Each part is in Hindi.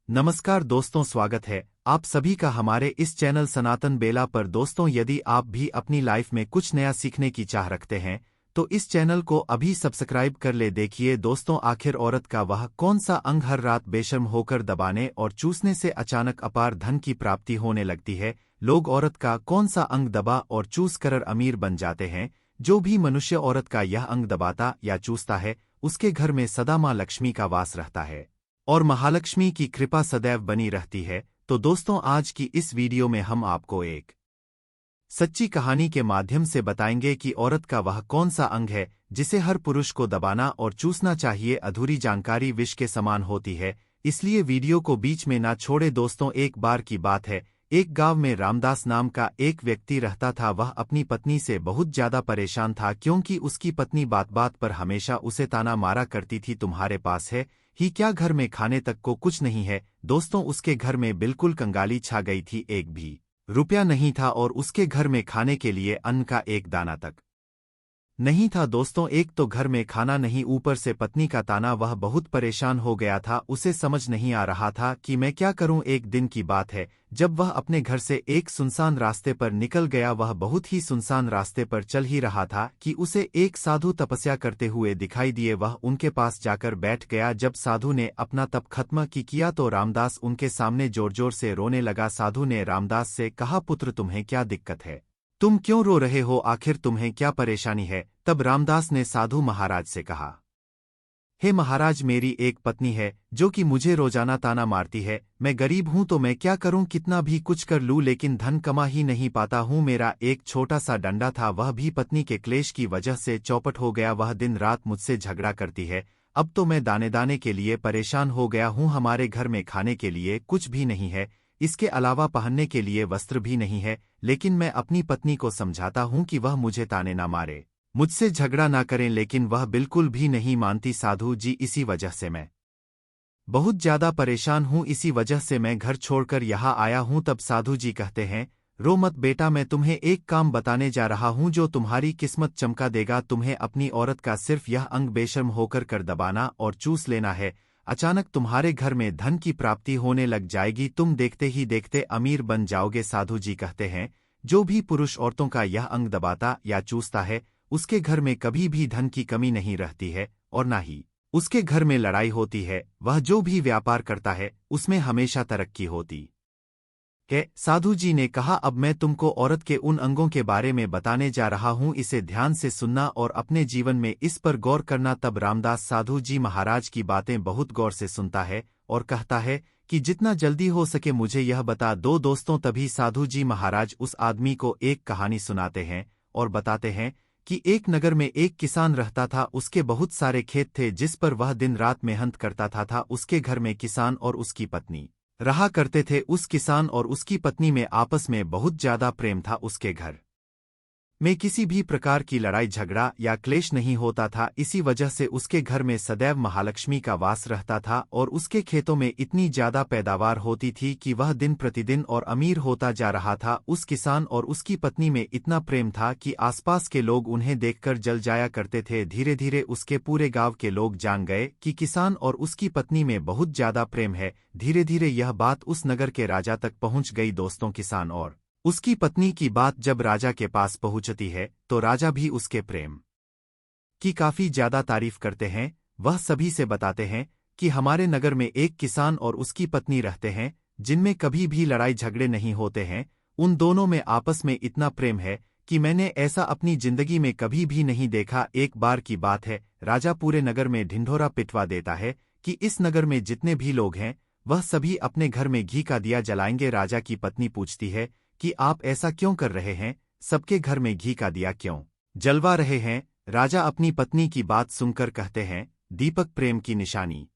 नमस्कार दोस्तों, स्वागत है आप सभी का हमारे इस चैनल सनातन बेला पर। दोस्तों, यदि आप भी अपनी लाइफ में कुछ नया सीखने की चाह रखते हैं तो इस चैनल को अभी सब्सक्राइब कर ले। देखिए दोस्तों, आखिर औरत का वह कौन सा अंग हर रात बेशर्म होकर दबाने और चूसने से अचानक अपार धन की प्राप्ति होने लगती है। लोग औरत का कौन सा अंग दबा और चूस कर अमीर बन जाते हैं। जो भी मनुष्य औरत का यह अंग दबाता या चूसता है उसके घर में सदा माँ लक्ष्मी का वास रहता है और महालक्ष्मी की कृपा सदैव बनी रहती है। तो दोस्तों, आज की इस वीडियो में हम आपको एक सच्ची कहानी के माध्यम से बताएंगे कि औरत का वह कौन सा अंग है जिसे हर पुरुष को दबाना और चूसना चाहिए। अधूरी जानकारी विष के समान होती है, इसलिए वीडियो को बीच में ना छोड़े। दोस्तों, एक बार की बात है, एक गांव में रामदास नाम का एक व्यक्ति रहता था। वह अपनी पत्नी से बहुत ज्यादा परेशान था क्योंकि उसकी पत्नी बात बात पर हमेशा उसे ताना मारा करती थी, तुम्हारे पास है ही क्या, घर में खाने तक को कुछ नहीं है। दोस्तों, उसके घर में बिल्कुल कंगाली छा गई थी, एक भी रुपया नहीं था और उसके घर में खाने के लिए अन्न का एक दाना तक नहीं था। दोस्तों, एक तो घर में खाना नहीं, ऊपर से पत्नी का ताना। वह बहुत परेशान हो गया था, उसे समझ नहीं आ रहा था कि मैं क्या करूं। एक दिन की बात है, जब वह अपने घर से एक सुनसान रास्ते पर निकल गया। वह बहुत ही सुनसान रास्ते पर चल ही रहा था कि उसे एक साधु तपस्या करते हुए दिखाई दिए। वह उनके पास जाकर बैठ गया। जब साधु ने अपना तप खत्म किया तो रामदास उनके सामने जोर जोर से रोने लगा। साधु ने रामदास से कहा, पुत्र तुम्हें क्या दिक्कत है, तुम क्यों रो रहे हो, आखिर तुम्हें क्या परेशानी है। तब रामदास ने साधु महाराज से कहा, हे महाराज, मेरी एक पत्नी है जो कि मुझे रोजाना ताना मारती है। मैं गरीब हूं तो मैं क्या करूं, कितना भी कुछ कर लूं लेकिन धन कमा ही नहीं पाता हूं। मेरा एक छोटा सा डंडा था, वह भी पत्नी के क्लेश की वजह से चौपट हो गया। वह दिन रात मुझसे झगड़ा करती है। अब तो मैं दाने दाने के लिए परेशान हो गया हूं। हमारे घर में खाने के लिए कुछ भी नहीं है, इसके अलावा पहनने के लिए वस्त्र भी नहीं है। लेकिन मैं अपनी पत्नी को समझाता हूं कि वह मुझे ताने ना मारे, मुझसे झगड़ा ना करें, लेकिन वह बिल्कुल भी नहीं मानती। साधु जी, इसी वजह से मैं बहुत ज्यादा परेशान हूं, इसी वजह से मैं घर छोड़कर यहाँ आया हूं। तब साधु जी कहते हैं, रो मत बेटा, मैं तुम्हें एक काम बताने जा रहा हूं जो तुम्हारी किस्मत चमका देगा। तुम्हें अपनी औरत का सिर्फ यह अंग बेशर्म होकर कर दबाना और चूस लेना है। अचानक तुम्हारे घर में धन की प्राप्ति होने लग जाएगी, तुम देखते ही देखते अमीर बन जाओगे। साधु जी कहते हैं, जो भी पुरुष औरतों का यह अंग दबाता या चूसता है उसके घर में कभी भी धन की कमी नहीं रहती है और ना ही उसके घर में लड़ाई होती है। वह जो भी व्यापार करता है उसमें हमेशा तरक्की होती है। साधु जी ने कहा, अब मैं तुमको औरत के उन अंगों के बारे में बताने जा रहा हूं, इसे ध्यान से सुनना और अपने जीवन में इस पर गौर करना। तब रामदास साधु जी महाराज की बातें बहुत गौर से सुनता है और कहता है कि जितना जल्दी हो सके मुझे यह बता दो। दोस्तों, तभी साधु जी महाराज उस आदमी को एक कहानी सुनाते हैं और बताते हैं कि एक नगर में एक किसान रहता था। उसके बहुत सारे खेत थे जिस पर वह दिन रात मेहनत करता था। उसके घर में किसान और उसकी पत्नी रहा करते थे। उस किसान और उसकी पत्नी में आपस में बहुत ज्यादा प्रेम था। उसके घर में किसी भी प्रकार की लड़ाई झगड़ा या क्लेश नहीं होता था। इसी वजह से उसके घर में सदैव महालक्ष्मी का वास रहता था और उसके खेतों में इतनी ज्यादा पैदावार होती थी कि वह दिन प्रतिदिन और अमीर होता जा रहा था। उस किसान और उसकी पत्नी में इतना प्रेम था कि आसपास के लोग उन्हें देखकर जल जाया करते थे। धीरे धीरे उसके पूरे गांव के लोग जान गए कि किसान और उसकी पत्नी में बहुत ज्यादा प्रेम है। धीरे धीरे यह बात उस नगर के राजा तक पहुंच गई। दोस्तों, किसान और उसकी पत्नी की बात जब राजा के पास पहुंचती है तो राजा भी उसके प्रेम की काफी ज्यादा तारीफ करते हैं। वह सभी से बताते हैं कि हमारे नगर में एक किसान और उसकी पत्नी रहते हैं जिनमें कभी भी लड़ाई झगड़े नहीं होते हैं। उन दोनों में आपस में इतना प्रेम है कि मैंने ऐसा अपनी जिंदगी में कभी भी नहीं देखा। एक बार की बात है, राजा पूरे नगर में ढिंढोरा पिटवा देता है कि इस नगर में जितने भी लोग हैं वह सभी अपने घर में घी का दिया जलाएंगे। राजा की पत्नी पूछती है कि आप ऐसा क्यों कर रहे हैं, सबके घर में घी का दिया क्यों जलवा रहे हैं। राजा अपनी पत्नी की बात सुनकर कहते हैं, दीपक प्रेम की निशानी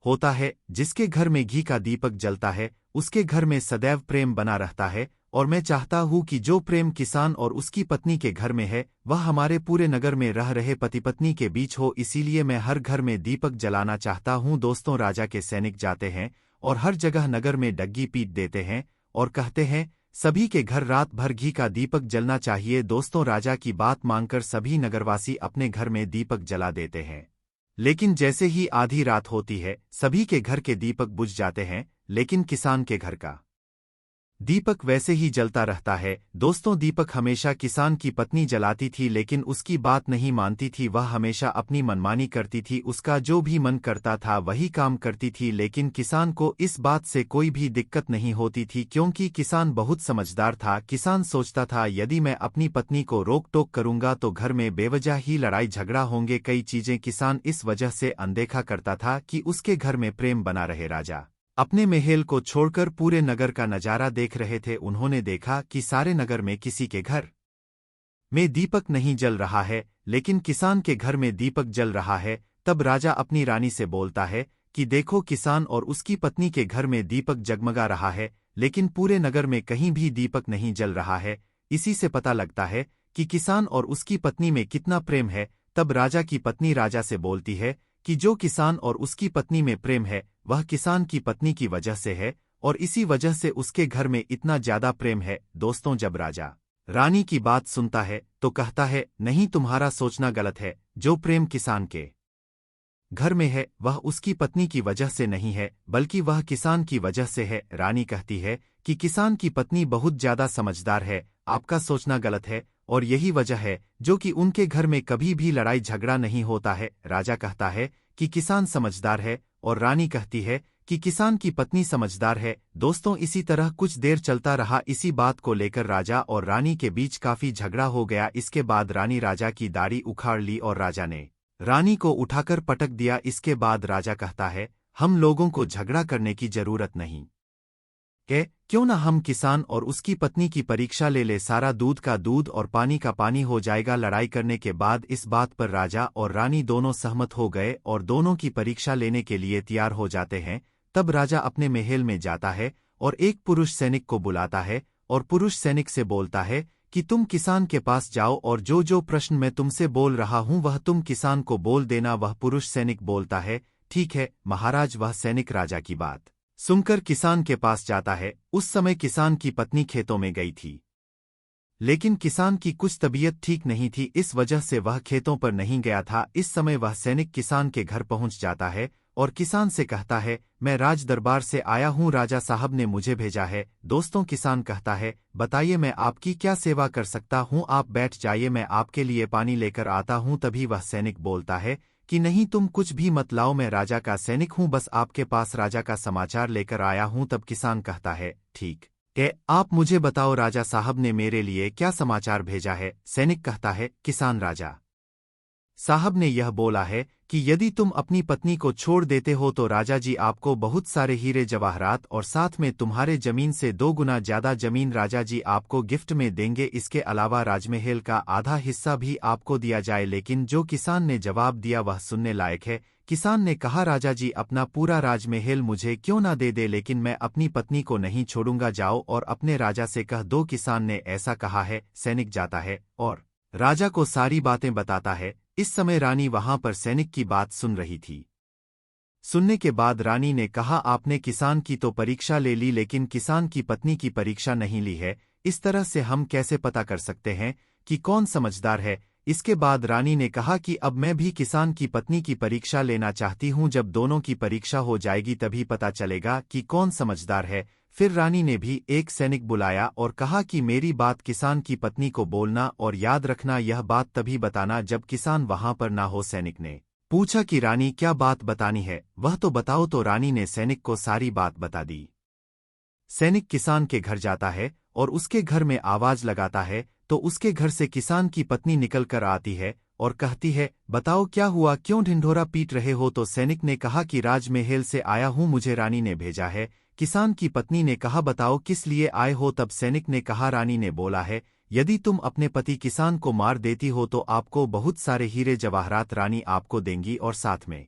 होता है, जिसके घर में घी का दीपक जलता है उसके घर में सदैव प्रेम बना रहता है। और मैं चाहता हूं कि जो प्रेम किसान और उसकी पत्नी के घर में है वह हमारे पूरे नगर में रह रहे पति पत्नी के बीच हो, इसीलिए मैं हर घर में दीपक जलाना चाहता हूं। दोस्तों, राजा के सैनिक जाते हैं और हर जगह नगर में डग्गी पीट देते हैं और कहते हैं सभी के घर रात भर घी का दीपक जलना चाहिए। दोस्तों, राजा की बात मानकर सभी नगरवासी अपने घर में दीपक जला देते हैं। लेकिन जैसे ही आधी रात होती है, सभी के घर के दीपक बुझ जाते हैं, लेकिन किसान के घर का दीपक वैसे ही जलता रहता है। दोस्तों, दीपक हमेशा किसान की पत्नी जलाती थी, लेकिन उसकी बात नहीं मानती थी। वह हमेशा अपनी मनमानी करती थी, उसका जो भी मन करता था वही काम करती थी। लेकिन किसान को इस बात से कोई भी दिक्कत नहीं होती थी, क्योंकि किसान बहुत समझदार था। किसान सोचता था, यदि मैं अपनी पत्नी को रोक टोक करूंगा तो घर में बेवजह ही लड़ाई झगड़ा होंगे। कई चीजें किसान इस वजह से अनदेखा करता था कि उसके घर में प्रेम बना रहे। राजा अपने महल को छोड़कर पूरे नगर का नजारा देख रहे थे। उन्होंने देखा कि सारे नगर में किसी के घर में दीपक नहीं जल रहा है, लेकिन किसान के घर में दीपक जल रहा है। तब राजा अपनी रानी से बोलता है कि देखो, किसान और उसकी पत्नी के घर में दीपक जगमगा रहा है, लेकिन पूरे नगर में कहीं भी दीपक नहीं जल रहा है। इसी से पता लगता है कि किसान और उसकी पत्नी में कितना प्रेम है। तब राजा की पत्नी राजा से बोलती है कि जो किसान और उसकी पत्नी में प्रेम है, वह किसान की पत्नी की वजह से है, और इसी वजह से उसके घर में इतना ज्यादा प्रेम है। दोस्तों, जब राजा रानी की बात सुनता है तो कहता है, नहीं, तुम्हारा सोचना गलत है। जो प्रेम किसान के घर में है वह उसकी पत्नी की वजह से नहीं है, बल्कि वह किसान की वजह से है। रानी कहती है कि किसान की पत्नी बहुत ज्यादा समझदार है, आपका सोचना गलत है, और यही वजह है जो कि उनके घर में कभी भी लड़ाई झगड़ा नहीं होता है। राजा कहता है कि किसान समझदार है, और रानी कहती है कि किसान की पत्नी समझदार है। दोस्तों, इसी तरह कुछ देर चलता रहा। इसी बात को लेकर राजा और रानी के बीच काफी झगड़ा हो गया। इसके बाद रानी राजा की दाढ़ी उखाड़ ली और राजा ने रानी को उठाकर पटक दिया। इसके बाद राजा कहता है, हम लोगों को झगड़ा करने की जरूरत नहीं है, क्यों ना हम किसान और उसकी पत्नी की परीक्षा ले सारा दूध का दूध और पानी का पानी हो जाएगा। लड़ाई करने के बाद इस बात पर राजा और रानी दोनों सहमत हो गए और दोनों की परीक्षा लेने के लिए तैयार हो जाते हैं। तब राजा अपने महल में जाता है और एक पुरुष सैनिक को बुलाता है और पुरुष सैनिक से बोलता है कि तुम किसान के पास जाओ और जो जो प्रश्न मैं तुमसे बोल रहा हूं वह तुम किसान को बोल देना। वह पुरुष सैनिक बोलता है, ठीक है महाराज। वह सैनिक राजा की बात सुनकर किसान के पास जाता है। उस समय किसान की पत्नी खेतों में गई थी, लेकिन किसान की कुछ तबीयत ठीक नहीं थी, इस वजह से वह खेतों पर नहीं गया था। इस समय वह सैनिक किसान के घर पहुंच जाता है और किसान से कहता है, मैं राज दरबार से आया हूं, राजा साहब ने मुझे भेजा है। दोस्तों, किसान कहता है, बताइए मैं आपकी क्या सेवा कर सकता हूं, आप बैठ जाइए, मैं आपके लिए पानी लेकर आता हूं। तभी वह सैनिक बोलता है कि नहीं, तुम कुछ भी मत लाओ, मैं राजा का सैनिक हूं, बस आपके पास राजा का समाचार लेकर आया हूं। तब किसान कहता है, ठीक है, आप मुझे बताओ राजा साहब ने मेरे लिए क्या समाचार भेजा है। सैनिक कहता है, किसान राजा साहब ने यह बोला है कि यदि तुम अपनी पत्नी को छोड़ देते हो तो राजा जी आपको बहुत सारे हीरे जवाहरात और साथ में तुम्हारे जमीन से 2 गुना ज्यादा जमीन राजा जी आपको गिफ्ट में देंगे। इसके अलावा राजमहल का आधा हिस्सा भी आपको दिया जाए। लेकिन जो किसान ने जवाब दिया वह सुनने लायक है। किसान ने कहा, राजा जी अपना पूरा राजमहल मुझे क्यों ना दे दे, लेकिन मैं अपनी पत्नी को नहीं छोड़ूंगा, जाओ और अपने राजा से कह दो किसान ने ऐसा कहा है। सैनिक जाता है और राजा को सारी बातें बताता है। इस समय रानी वहां पर सैनिक की बात सुन रही थी। सुनने के बाद रानी ने कहा, आपने किसान की तो परीक्षा ले ली, लेकिन किसान की पत्नी की परीक्षा नहीं ली है। इस तरह से हम कैसे पता कर सकते हैं कि कौन समझदार है। इसके बाद रानी ने कहा कि अब मैं भी किसान की पत्नी की परीक्षा लेना चाहती हूं, जब दोनों की परीक्षा हो जाएगी तभी पता चलेगा कि कौन समझदार है। फिर रानी ने भी एक सैनिक बुलाया और कहा कि मेरी बात किसान की पत्नी को बोलना, और याद रखना यह बात तभी बताना जब किसान वहां पर ना हो। सैनिक ने पूछा कि रानी क्या बात बतानी है, वह तो बताओ। तो रानी ने सैनिक को सारी बात बता दी। सैनिक किसान के घर जाता है और उसके घर में आवाज लगाता है, तो उसके घर से किसान की पत्नी निकल कर आती है और कहती है, बताओ क्या हुआ, क्यों ढिंढोरा पीट रहे हो। तो सैनिक ने कहा कि राजमहल से आया हूं, मुझे रानी ने भेजा है। किसान की पत्नी ने कहा, बताओ किस लिए आए हो। तब सैनिक ने कहा, रानी ने बोला है, यदि तुम अपने पति किसान को मार देती हो तो आपको बहुत सारे हीरे जवाहरात रानी आपको देंगी, और साथ में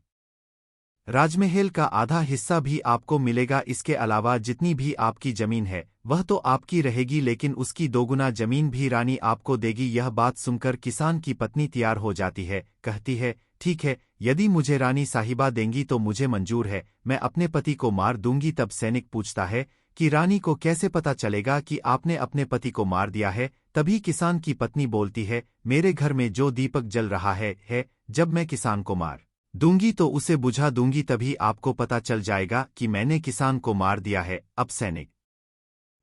राजमहल का आधा हिस्सा भी आपको मिलेगा। इसके अलावा जितनी भी आपकी जमीन है वह तो आपकी रहेगी, लेकिन उसकी 2 गुना जमीन भी रानी आपको देगी। यह बात सुनकर किसान की पत्नी तैयार हो जाती है, कहती है, ठीक है, यदि मुझे रानी साहिबा देंगी तो मुझे मंजूर है, मैं अपने पति को मार दूंगी। तब सैनिक पूछता है कि रानी को कैसे पता चलेगा कि आपने अपने पति को मार दिया है। तभी किसान की पत्नी बोलती है, मेरे घर में जो दीपक जल रहा है, जब मैं किसान को मार दूंगी तो उसे बुझा दूंगी, तभी आपको पता चल जाएगा कि मैंने किसान को मार दिया है। अब सैनिक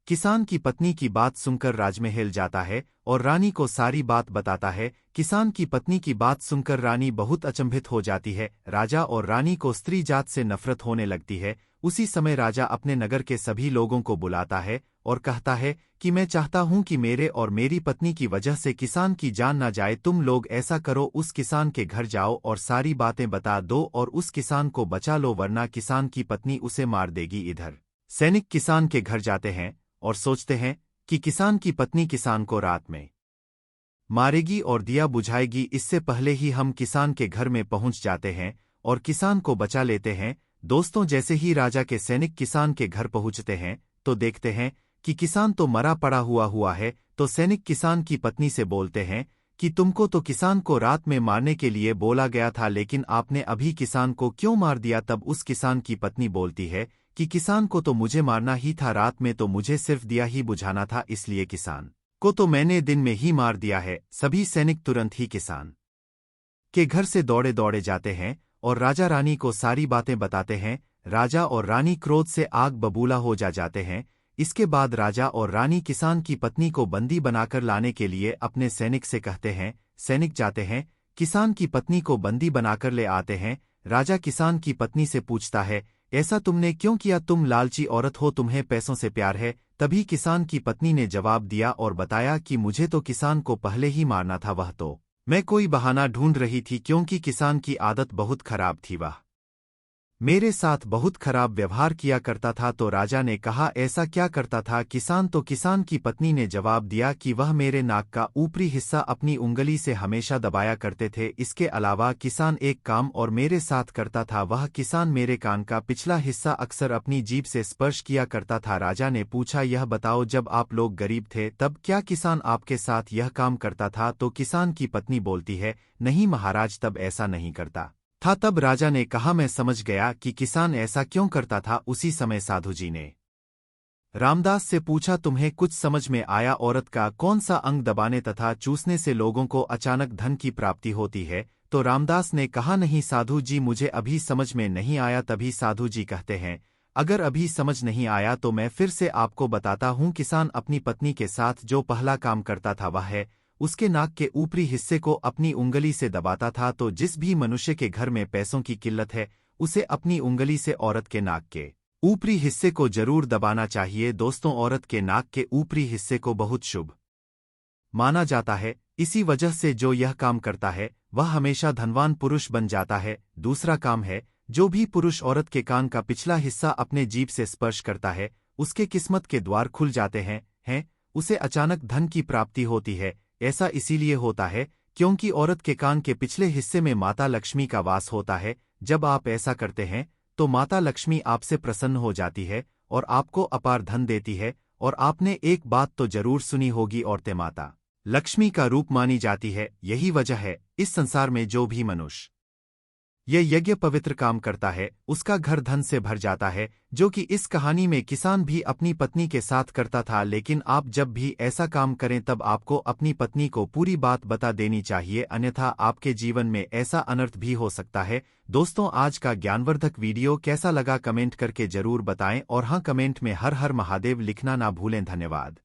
किसान की पत्नी की बात सुनकर राजमहल जाता है और रानी को सारी बात बताता है। किसान की पत्नी की बात सुनकर रानी बहुत अचंभित हो जाती है। राजा और रानी को स्त्री जात से नफरत होने लगती है। उसी समय राजा अपने नगर के सभी लोगों को बुलाता है और कहता है कि मैं चाहता हूं कि मेरे और मेरी पत्नी की वजह से किसान की जान न जाए। तुम लोग ऐसा करो, उस किसान के घर जाओ और सारी बातें बता दो और उस किसान को बचा लो, वरना किसान की पत्नी उसे मार देगी। इधर सैनिक किसान के घर जाते हैं और सोचते हैं कि किसान की पत्नी किसान को रात में मारेगी और दिया बुझाएगी। इससे पहले ही हम किसान के घर में पहुंच जाते हैं और किसान को बचा लेते हैं। दोस्तों, जैसे ही राजा के सैनिक किसान के घर पहुंचते हैं तो देखते हैं कि किसान तो मरा पड़ा हुआ है। तो सैनिक किसान की पत्नी से बोलते हैं कि तुमको तो किसान को रात में मारने के लिए बोला गया था, लेकिन आपने अभी किसान को क्यों मार दिया। तब उस किसान की पत्नी बोलती है कि किसान को तो मुझे मारना ही था, रात में तो मुझे सिर्फ दिया ही बुझाना था, इसलिए किसान को तो मैंने दिन में ही मार दिया है। सभी सैनिक तुरंत ही किसान के घर से दौड़े दौड़े जाते हैं और राजा रानी को सारी बातें बताते हैं। राजा और रानी क्रोध से आग बबूला हो जाते हैं। इसके बाद राजा और रानी किसान की पत्नी को बंदी बनाकर लाने के लिए अपने सैनिक से कहते हैं। सैनिक जाते हैं, किसान की पत्नी को बंदी बनाकर ले आते हैं। राजा किसान की पत्नी से पूछता है, ऐसा तुमने क्यों किया? तुम लालची औरत हो, तुम्हें पैसों से प्यार है। तभी किसान की पत्नी ने जवाब दिया और बताया कि मुझे तो किसान को पहले ही मारना था, वह तो मैं कोई बहाना ढूंढ रही थी, क्योंकि किसान की आदत बहुत खराब थी, वह मेरे साथ बहुत खराब व्यवहार किया करता था। तो राजा ने कहा, ऐसा क्या करता था किसान? तो किसान की पत्नी ने जवाब दिया कि वह मेरे नाक का ऊपरी हिस्सा अपनी उंगली से हमेशा दबाया करते थे। इसके अलावा किसान एक काम और मेरे साथ करता था, वह किसान मेरे कान का पिछला हिस्सा अक्सर अपनी जीभ से स्पर्श किया करता था। राजा ने पूछा, यह बताओ, जब आप लोग गरीब थे तब क्या किसान आपके साथ यह काम करता था? तो किसान की पत्नी बोलती है, नहीं महाराज, तब ऐसा नहीं करता था। तब राजा ने कहा, मैं समझ गया कि किसान ऐसा क्यों करता था। उसी समय साधु जी ने रामदास से पूछा, तुम्हें कुछ समझ में आया? औरत का कौन सा अंग दबाने तथा चूसने से लोगों को अचानक धन की प्राप्ति होती है? तो रामदास ने कहा, नहीं साधु जी, मुझे अभी समझ में नहीं आया। तभी साधु जी कहते हैं, अगर अभी समझ नहीं आया तो मैं फिर से आपको बताता हूं। किसान अपनी पत्नी के साथ जो पहला काम करता था वह है उसके नाक के ऊपरी हिस्से को अपनी उंगली से दबाता था। तो जिस भी मनुष्य के घर में पैसों की किल्लत है उसे अपनी उंगली से औरत के नाक के ऊपरी हिस्से को जरूर दबाना चाहिए। दोस्तों, औरत के नाक के ऊपरी हिस्से को बहुत शुभ माना जाता है। इसी वजह से जो यह काम करता है वह हमेशा धनवान पुरुष बन जाता है। दूसरा काम है, जो भी पुरुष औरत के कान का पिछला हिस्सा अपने जीभ से स्पर्श करता है उसके किस्मत के द्वार खुल जाते हैं, उसे अचानक धन की प्राप्ति होती है। ऐसा इसीलिए होता है क्योंकि औरत के कान के पिछले हिस्से में माता लक्ष्मी का वास होता है। जब आप ऐसा करते हैं तो माता लक्ष्मी आपसे प्रसन्न हो जाती है और आपको अपार धन देती है। और आपने एक बात तो जरूर सुनी होगी, औरतें माता लक्ष्मी का रूप मानी जाती है। यही वजह है इस संसार में जो भी मनुष्य ये यज्ञ पवित्र काम करता है उसका घर धन से भर जाता है, जो कि इस कहानी में किसान भी अपनी पत्नी के साथ करता था। लेकिन आप जब भी ऐसा काम करें तब आपको अपनी पत्नी को पूरी बात बता देनी चाहिए, अन्यथा आपके जीवन में ऐसा अनर्थ भी हो सकता है। दोस्तों, आज का ज्ञानवर्धक वीडियो कैसा लगा कमेंट करके जरूर बताएं और हाँ, कमेंट में हर हर महादेव लिखना ना भूलें। धन्यवाद।